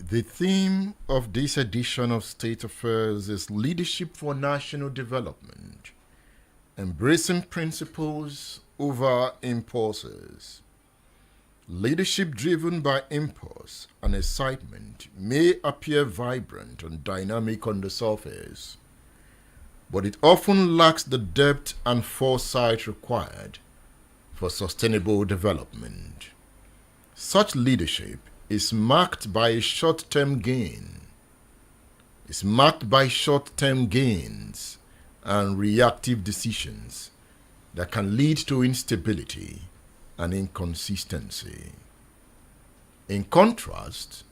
The theme of this edition of State Affairs is Leadership for National Development, embracing principles over impulses. Leadership driven by impulse and excitement may appear vibrant and dynamic on the surface, but it often lacks the depth and foresight required for sustainable development. Such leadership is marked by short-term gains and reactive decisions that can lead to instability and inconsistency. In contrast,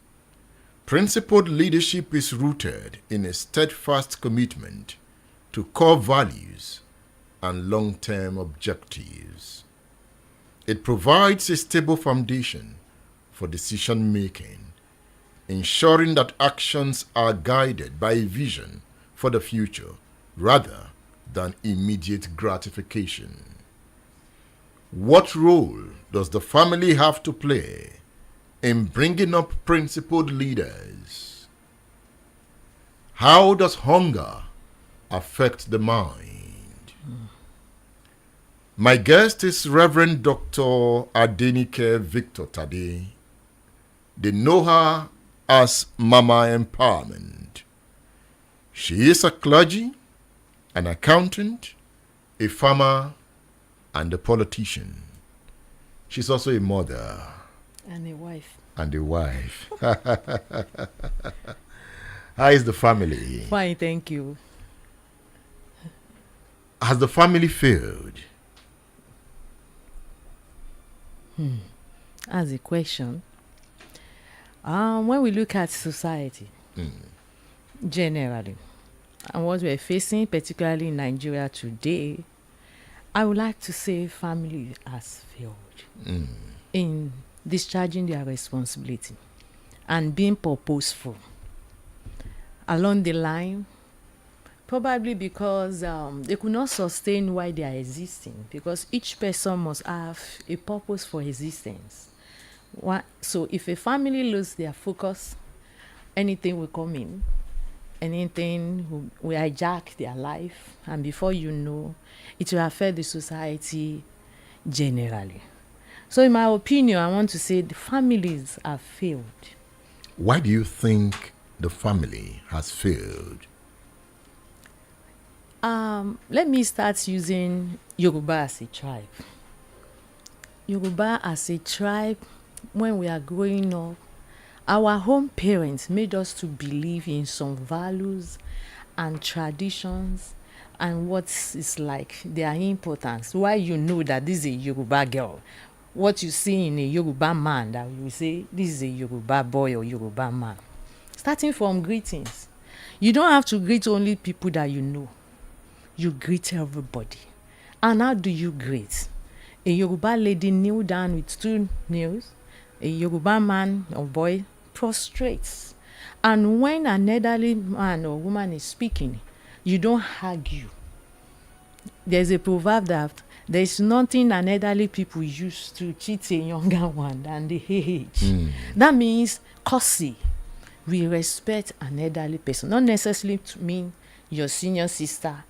principled leadership is rooted in a steadfast commitment to core values and long-term objectives. It provides a stable foundation for decision-making, ensuring that actions are guided by a vision for the future rather than immediate gratification. What role does the family have to play in bringing up principled leaders? How does hunger affect the mind? My guest is Rev Dr. Adenike Victor-Tade. They know her as Mama Empowerment. She is a clergy, an accountant, a farmer, and a politician. She's also a mother. And a wife. How is the family? Fine, thank you. Has the family failed? That's a question. When we look at society, generally, and what we're facing, particularly in Nigeria today, I would like to say family has failed in discharging their responsibility and being purposeful along the line, probably because they could not sustain why they are existing, because each person must have a purpose for existence. So if a family loses their focus, anything will come in, anything will hijack their life, and before you know, it will affect the society generally. So in my opinion, I want to say the families have failed. Why do you think the family has failed? Let me start using Yoruba as a tribe. Yoruba as a tribe, when we are growing up, our home parents made us to believe in some values and traditions and what is like their importance. Why you know that this is a Yoruba girl, what you see in a Yoruba man, that you say this is a Yoruba boy or Yoruba man. Starting from greetings. You don't have to greet only people that you know. You greet everybody. And how do you greet? A Yoruba lady kneel down with 2 nails. A Yoruba man or boy prostrates. And when an elderly man or woman is speaking, you don't argue. There's a proverb that there's nothing an elderly people use to cheat a younger one than the age. That means courtesy. We respect an elderly person, not necessarily to mean your senior sister.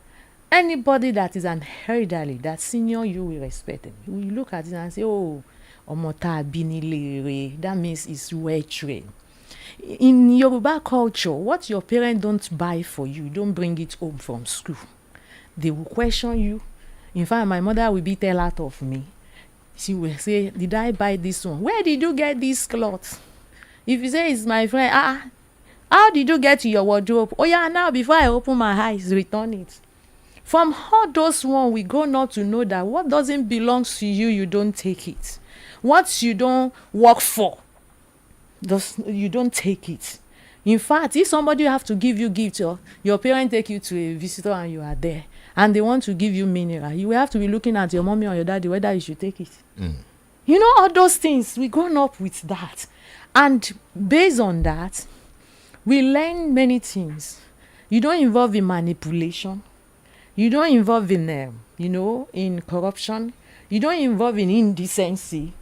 Anybody that is an elderly, that senior, you will respect them. We look at it and say, oh, Omota Binilere, that means it's well trained. In Yoruba culture, what your parents don't buy for you, don't bring it home from school. They will question you. In fact, my mother will be tell out of me. She will say, did I buy this one? Where did you get this cloth? If you say it's my friend, how did you get to your wardrobe? Oh yeah, now before I open my eyes, return it. From all those one, we go not to know that what doesn't belong to you, you don't take it. What you don't work for, you don't take it. In fact, if somebody have to give you gift, or your parents take you to a visitor and you are there, and they want to give you mineral, you will have to be looking at your mommy or your daddy whether you should take it. You know, all those things, we grown up with that. And based on that, we learn many things. You don't involve in manipulation. You don't involve in, in corruption. You don't involve in indecency.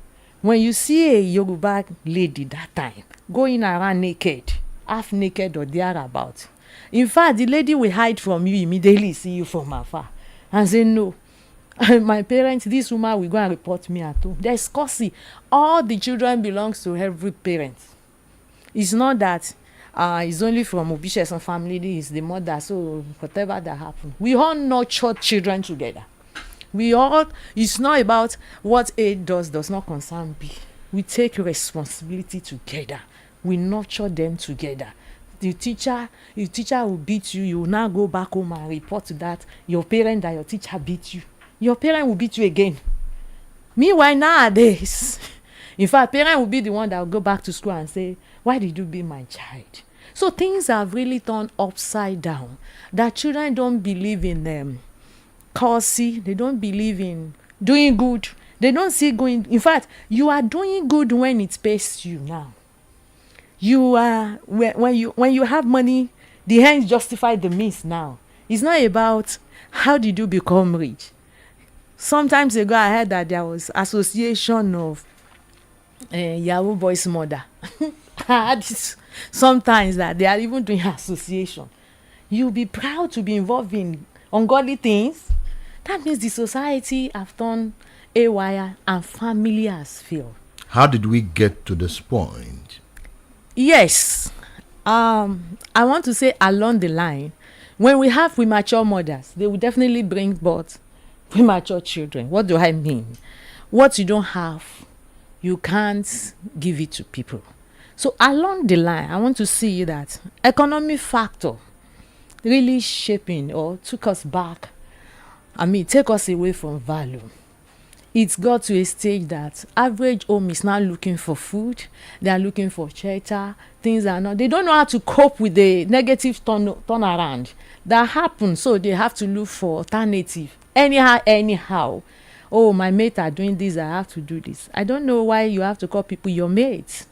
When you see a Yoruba lady that time going around naked, half naked or thereabout, in fact, the lady will hide from you immediately, see you from afar, and say, no, my parents, this woman will go and report me at home. There's courtesy. All the children belongs to every parent. It's not that it's only from Obishes and family, is the mother, so whatever that happen. We all nurture children together. It's not about what A does not concern B. We take responsibility together. We nurture them together. The teacher will beat you, you will now go back home and report to that your parent that your teacher beat you. Your parent will beat you again. Meanwhile, nowadays, in fact, parent will be the one that will go back to school and say, why did you beat my child? So things have really turned upside down. That children don't believe in courtesy. They don't believe in doing good. They don't see going. In fact, you are doing good when it pays you now. You are when you have money, the ends justify the means now. It's not about how did you become rich. Sometimes ago I heard that there was association of Yahoo boys mother. I had this sometimes that they are even doing association. You'll be proud to be involved in ungodly things. That means the society have turned haywire and family has failed. How did we get to this point? Yes. I want to say along the line, when we have premature mothers, they will definitely bring forth premature children. What do I mean? What you don't have, you can't give it to people. So along the line, I want to see that economic factor really shaping or took us back. Take us away from value. It's got to a stage that average home is now looking for food. They are looking for shelter. Things are not. They don't know how to cope with the negative turnaround that happens. So they have to look for alternative. Anyhow. Oh, my mates are doing this. I have to do this. I don't know why you have to call people your mates.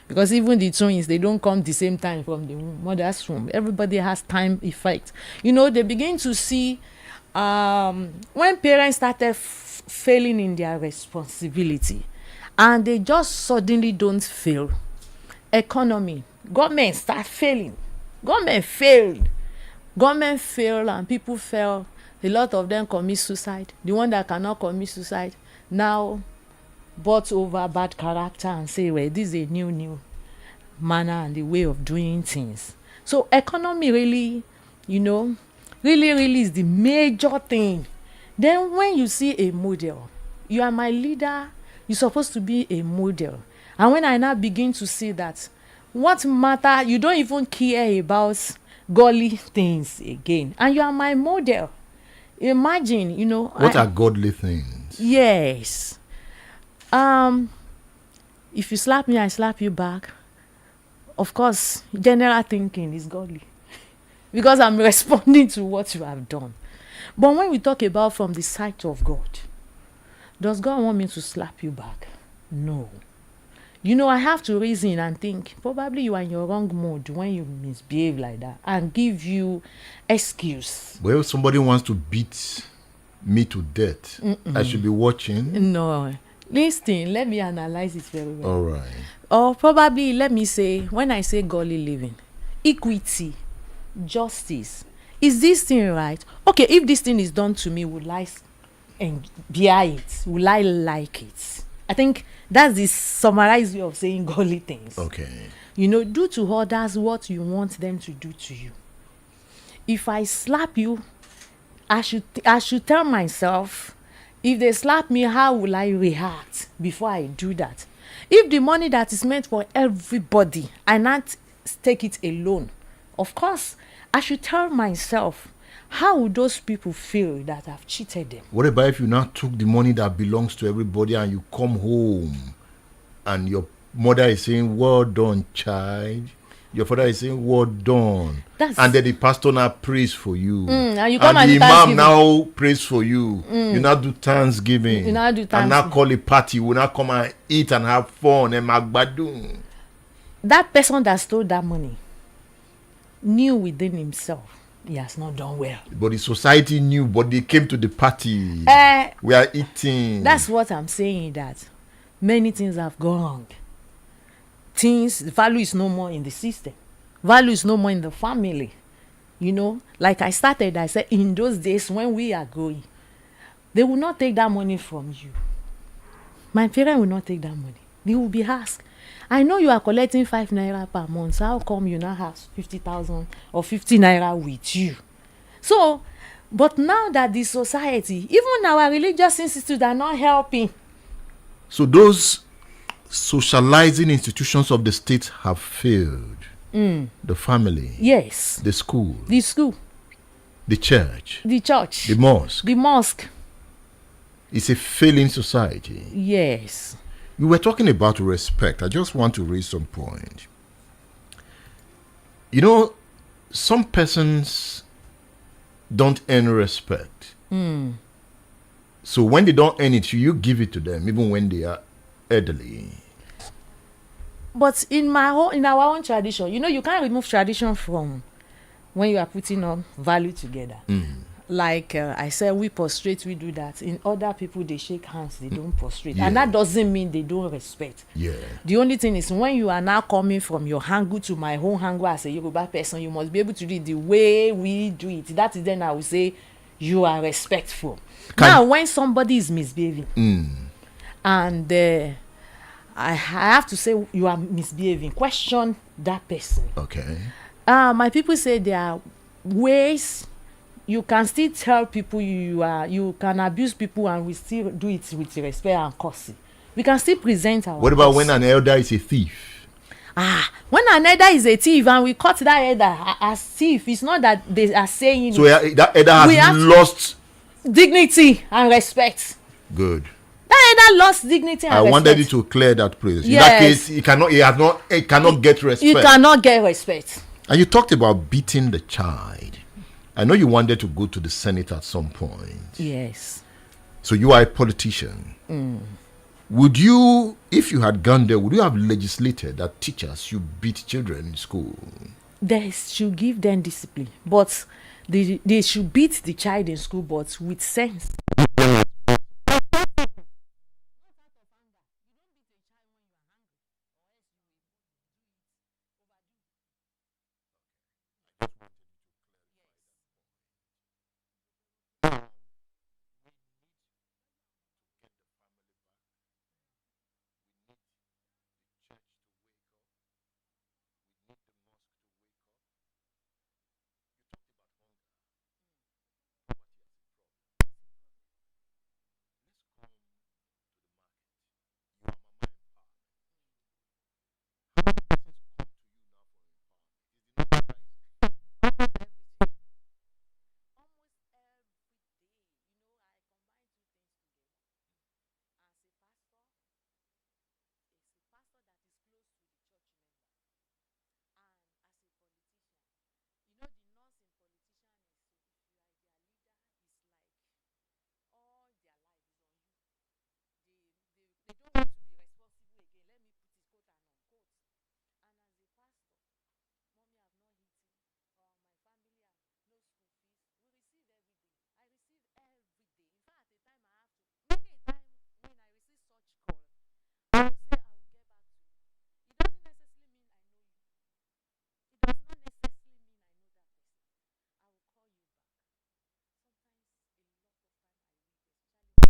Because even the twins, they don't come the same time from the mother's womb. Everybody has time effect. They begin to see when parents started failing in their responsibility and they just suddenly don't fail. Economy, government start failing. Government failed and people fail. A lot of them commit suicide. The one that cannot commit suicide now bought over bad character and say, well, this is a new manner and the way of doing things. So economy really is the major thing. Then when you see a model, you are my leader, you're supposed to be a model. And when I now begin to see that what matter, you don't even care about godly things again, and you are my model. Imagine, what are godly things? Yes. If you slap me, I slap you back. Of course, general thinking is godly because I'm responding to what you have done. But when we talk about from the sight of God, does God want me to slap you back? No. I have to reason and think, probably you are in your wrong mood when you misbehave like that and give you excuse. Well, if somebody wants to beat me to death, I should be watching. No. Listen, let me analyze it very well. All right. Or probably, let me say, when I say godly living, equity, justice, is this thing right? Okay, if this thing is done to me, will I bear it? Will I like it? I think that's the summarized way of saying godly things. Okay. Do to others what you want them to do to you. If I slap you, I should tell myself, if they slap me, how will I react before I do that? If the money that is meant for everybody, I not take it alone, of course, I should tell myself, how would those people feel that I've cheated them? What about if you now took the money that belongs to everybody and you come home and your mother is saying, well done, child. Your father is saying, well done. And then the pastor now prays for you. And you come and the imam now prays for you. You now do Thanksgiving. And now call a party. You will now come and eat and have fun and magbadun. That person that stole that money knew within himself he has not done well. But the society knew, but they came to the party. We are eating. That's what I'm saying, that many things have gone wrong. Value is no more in the system. Value is no more in the family. You know, like I said, in those days when we are growing, they will not take that money from you. My parents will not take that money. They will be asked, I know you are collecting 5 naira per month. So how come you now have 50,000 or 50 naira with you? So, but now that the society, even our religious institutes are not helping. So those socializing institutions of the state have failed. The family. Yes. The school. The school. The church. The church. The mosque. The mosque. It's a failing society. Yes. You were talking about respect. I just want to raise some point. You know, some persons don't earn respect. So when they don't earn it, you give it to them, even when they are elderly. But in our own tradition, you know, you can't remove tradition from when you are putting on value together. Like I said, we prostrate, we do that. In other people, they shake hands, they don't prostrate. Yeah. And that doesn't mean they don't respect. Yeah. The only thing is when you are now coming from your hangu to my own hangu as a Yoruba person, you must be able to do it the way we do it. That is then I will say you are respectful. Now, when somebody is misbehaving, and I have to say you are misbehaving, question that person. Okay. My people say there are ways you can still tell people you can abuse people and we still do it with respect and courtesy. We can still present our. What about when an elder is a thief? When an elder is a thief and we caught that elder as thief, it's not that they are saying. So that elder has lost dignity and respect. Good. That elder lost dignity and respect. I wanted you to clear that place. Yes. In that case, he cannot get respect. You cannot get respect. And you talked about beating the child. I know you wanted to go to the Senate at some point. Yes. So you are a politician. Would you, if you had gone there, would you have legislated that teachers should beat children in school? They should give them discipline, but they should beat the child in school, but with sense.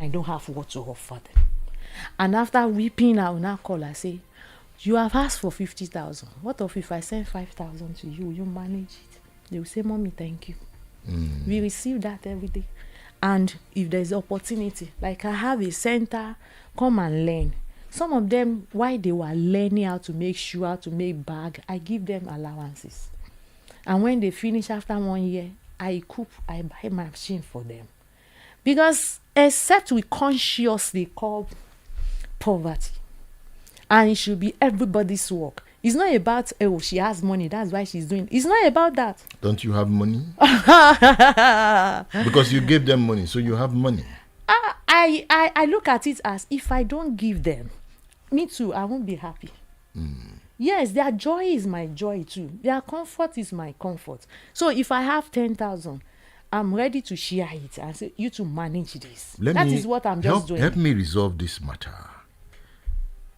I don't have what to offer them. And after weeping, I will now call and say, you have asked for 50,000. What if I send 5,000 to you? Will you manage it? They will say, Mommy, thank you. We receive that every day. And if there's opportunity, like I have a center, come and learn. Some of them, while they were learning how to make shoe, how to make bag, I give them allowances. And when they finish after 1 year, I buy my machine for them. Because except we consciously call poverty, and it should be everybody's work. It's not about, oh, she has money, that's why she's doing it. It's not about that. Don't you have money? Because you gave them money, so you have money. I look at it as if I don't give them, me too, I won't be happy. Yes, their joy is my joy too. Their comfort is my comfort. So if I have 10,000, I'm ready to share it and say, you to manage this. That is what I'm just doing. Help me resolve this matter.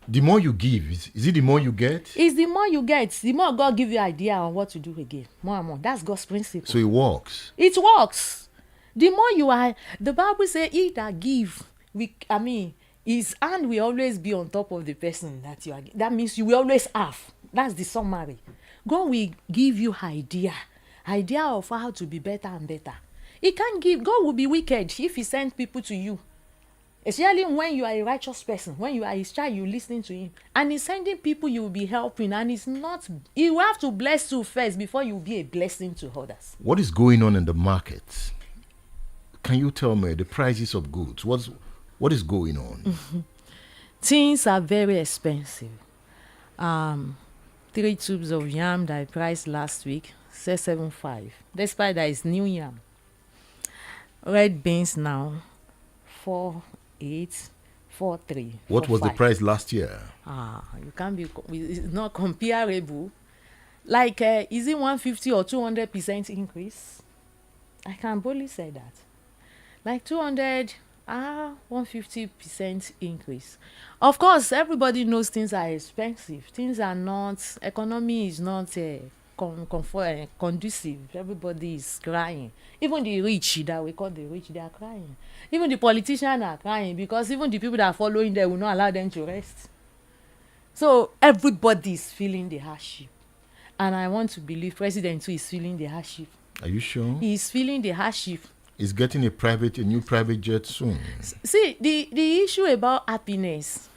The more you give, is it the more you get? It's the more you get, the more God give you idea on what to do again. More and more. That's God's principle. So it works. It works. The more you are, the Bible says, he that give, his hand will always be on top of the person that you are. That means you will always have. That's the summary. God will give you idea of how to be better and better. He can't give. God will be wicked if he sends people to you. Especially when you are a righteous person, when you are his child, you listening to him. And he's sending people you will be helping. And it's not, he will have to bless you first before you will be a blessing to others. What is going on in the market? Can you tell me the prices of goods? What is going on? Mm-hmm. Things are very expensive. 3 tubes of yam that I priced last week, 675. Despite that it's new yam. Red beans now, 4.843. What was the price last year? You can't be. It's not comparable. Like, is it 150 or 200% increase? I can boldly say that. Like 200, 150% increase. Of course, everybody knows things are expensive. Things are not. Economy is not conducive. Everybody is crying. Even the rich that we call the rich, they are crying. Even the politicians are crying because even the people that are following them will not allow them to rest. So everybody is feeling the hardship. And I want to believe President too is feeling the hardship. Are you sure? He is feeling the hardship. He's getting a new private jet soon. See, the issue about happiness,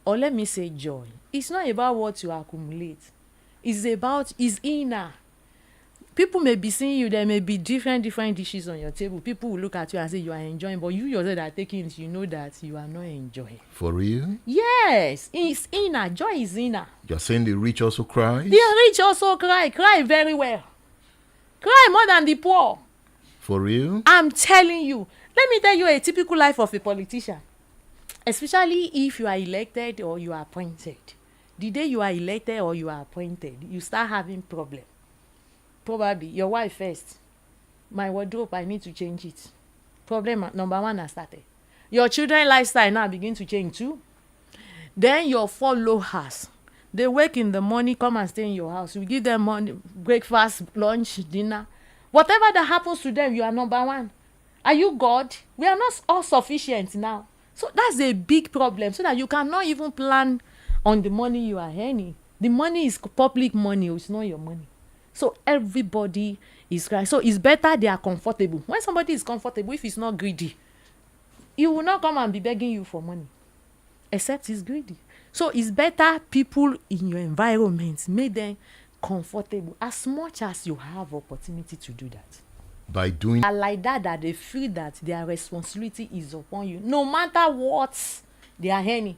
or let me say joy, it's not about what you accumulate. It's about his inner. People may be seeing you, there may be different dishes on your table. People will look at you and say you are enjoying, but you yourself are taking it, you know that you are not enjoying. For real? Yes, it's inner. Joy is inner. You're saying the rich also cry? The rich also cry very well. Cry more than the poor. For real? I'm telling you. Let me tell you a typical life of a politician. Especially if you are elected or you are appointed. The day you are elected or you are appointed, you start having problem. Probably your wife first. My wardrobe, I need to change it. Problem number 1 has started. Your children lifestyle now begin to change too. Then your followers, they wake in the morning, come and stay in your house. You give them money, breakfast, lunch, dinner. Whatever that happens to them, you are number 1. Are you God? We are not all sufficient now. So that's a big problem, so that you cannot even plan on the money you are earning. The money is public money, it's not your money. So everybody is crying. So it's better they are comfortable. When somebody is comfortable, if he's not greedy, he will not come and be begging you for money, except he's greedy. So it's better people in your environment, make them comfortable as much as you have opportunity to do that. By doing like that they feel that their responsibility is upon you, no matter what they are earning.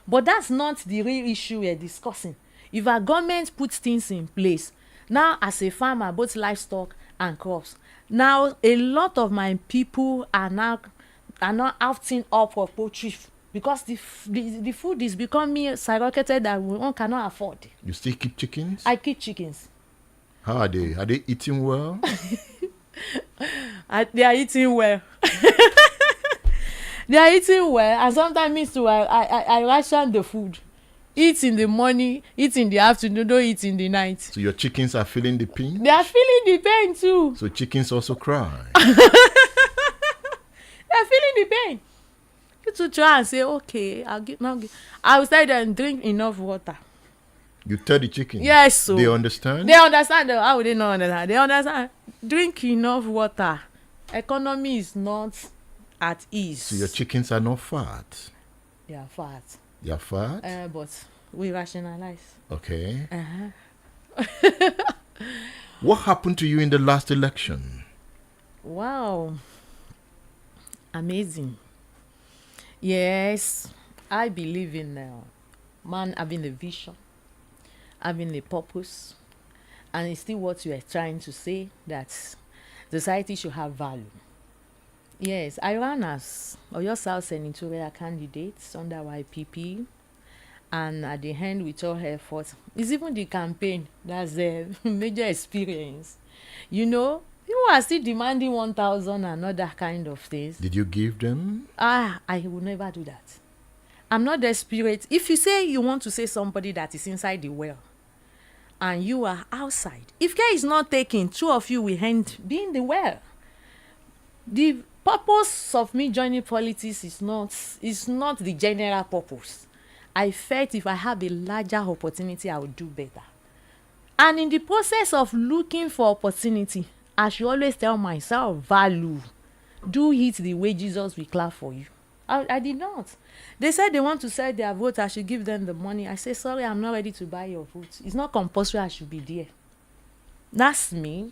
But that's not the real issue we're discussing. If our government puts things in place, now as a farmer, both livestock and crops, now a lot of my people are not opting up for poultry because the food is becoming skyrocketed that one cannot afford. You still keep chickens? I keep chickens. How are they? Are they eating well? They are eating well. They are eating well, and sometimes means too I ration the food. Eat in the morning, eat in the afternoon, don't eat in the night. So your chickens are feeling the pain? They are feeling the pain too. So chickens also cry? They are feeling the pain. You to try and say, okay, I will tell them drink enough water. You tell the chickens? Yes, so they understand? They understand. How would they not understand? They understand. Drink enough water. Economy is not at ease. So your chickens are not fat? They are fat. They are fat? But we rationalize. Okay. What happened to you in the last election? Wow. Amazing. Yes, I believe in man having a vision, having a purpose, and it's still what you are trying to say, that society should have value. Yes, I ran as Oyo South senatorial candidate under YPP, and at the end, with all effort, it's even the campaign that's a major experience. You know, people are still demanding 1,000 and other kind of things. Did you give them? I will never do that. I'm not desperate. If you say you want to say somebody that is inside the well and you are outside, if care is not taken, two of you will end be in the well. The purpose of me joining politics is not the general purpose. I felt if I have a larger opportunity, I will do better. And in the process of looking for opportunity, I should always tell myself, value. Do it the way Jesus will clap for you. I did not. They said they want to sell their vote. I should give them the money. I say, sorry, I'm not ready to buy your vote. It's not compulsory I should be there. That's me.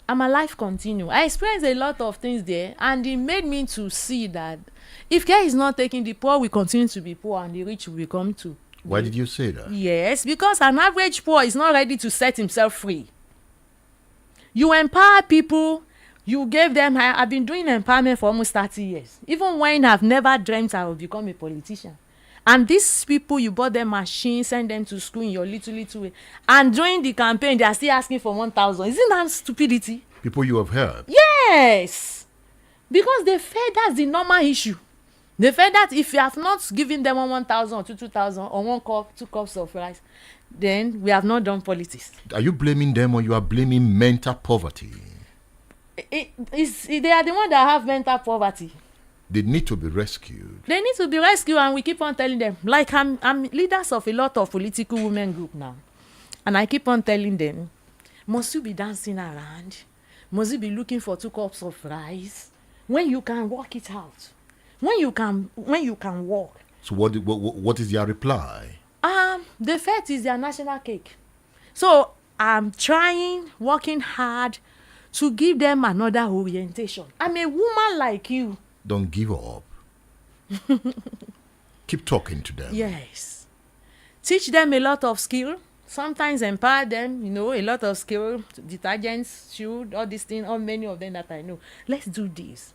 And my life continue. I experienced a lot of things there, and it made me to see that if care is not taken, the poor will continue to be poor and the rich will become too. Why did you say that? Yes, because an average poor is not ready to set himself free. You empower people. You gave them. I've been doing empowerment for almost 30 years. Even when I've never dreamt I will become a politician. And these people, you bought them machines, send them to school in your little way. And during the campaign, they are still asking for 1,000. Isn't that stupidity? People you have heard. Yes. Because they felt that's the normal issue. They felt that if you have not given them 1,000 or 2,000 or 1 cup, 2 cups of rice, then we have not done politics. Are you blaming them or you are blaming mental poverty? They are the ones that have mental poverty. They need to be rescued. They need to be rescued, and we keep on telling them. Like I'm leaders of a lot of political women group now, and I keep on telling them, must you be dancing around? Must you be looking for 2 cups of rice when you can work it out? When you can walk. So what is your reply? The fact is their national cake. So I'm working hard to give them another orientation. I'm a woman like you. Don't give up. Keep talking to them. Yes. Teach them a lot of skill. Sometimes empower them, a lot of skill, detergents, shoes, all these things, all many of them that I know. Let's do this.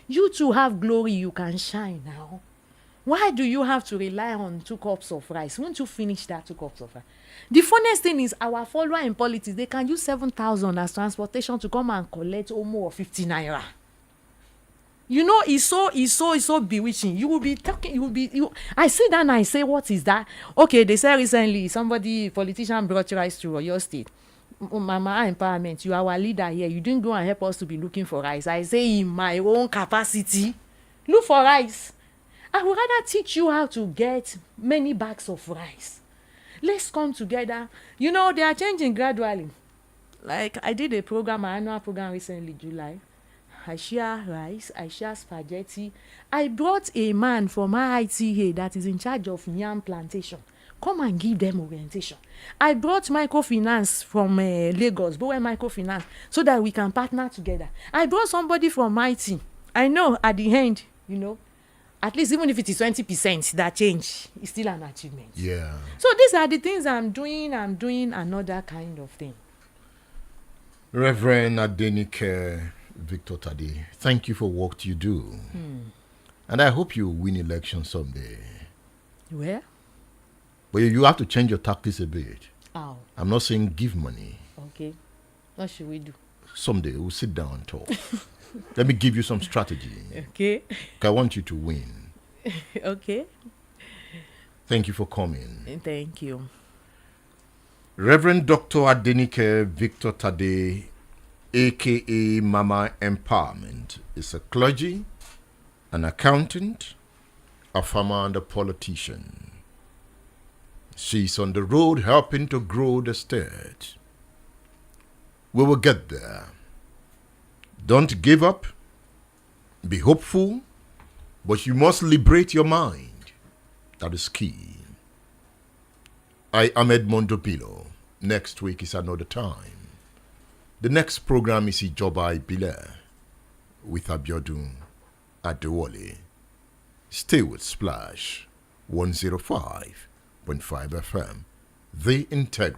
You too have glory, you can shine now. Why do you have to rely on 2 cups of rice? Won't you finish that 2 cups of rice? The funniest thing is our follower in politics, they can use 7,000 as transportation to come and collect Omo or 50 naira. It's so bewitching. You will be talking, I sit down and I say, what is that? Okay, they said recently, politician brought rice to your state. Mama Empowerment, you are our leader here. You didn't go and help us to be looking for rice. I say, in my own capacity, look for rice. I would rather teach you how to get many bags of rice. Let's come together. They are changing gradually. Like I did an annual program recently, July. I share rice, I share spaghetti. I brought a man from IITA that is in charge of yam plantation. Come and give them orientation. I brought microfinance from Lagos, Bowen Microfinance, so that we can partner together. I brought somebody from my team. I know at the end, at least even if it is 20%, that change is still an achievement. Yeah. So these are the things I'm doing. I'm doing another kind of thing. Rev Adenike Victor-Tade, thank you for what you do. And I hope you win election someday. Where? But you have to change your tactics a bit. How? I'm not saying give money. Okay. What should we do? Someday we'll sit down and talk. Let me give you some strategy. Okay. I want you to win. Okay. Thank you for coming. Thank you. Reverend Dr. Adenike Victor-Tade, a.k.a. Mama Empowerment, is a clergy, an accountant, a farmer, and a politician. She's on the road helping to grow the state. We will get there. Don't give up. Be hopeful, but you must liberate your mind. That is key. I am Edmondo Bilo. Next week is another time. The next program is Ijoba Ibile with Abiodun Adewale. Stay with Splash 105.5 FM. The Integrity.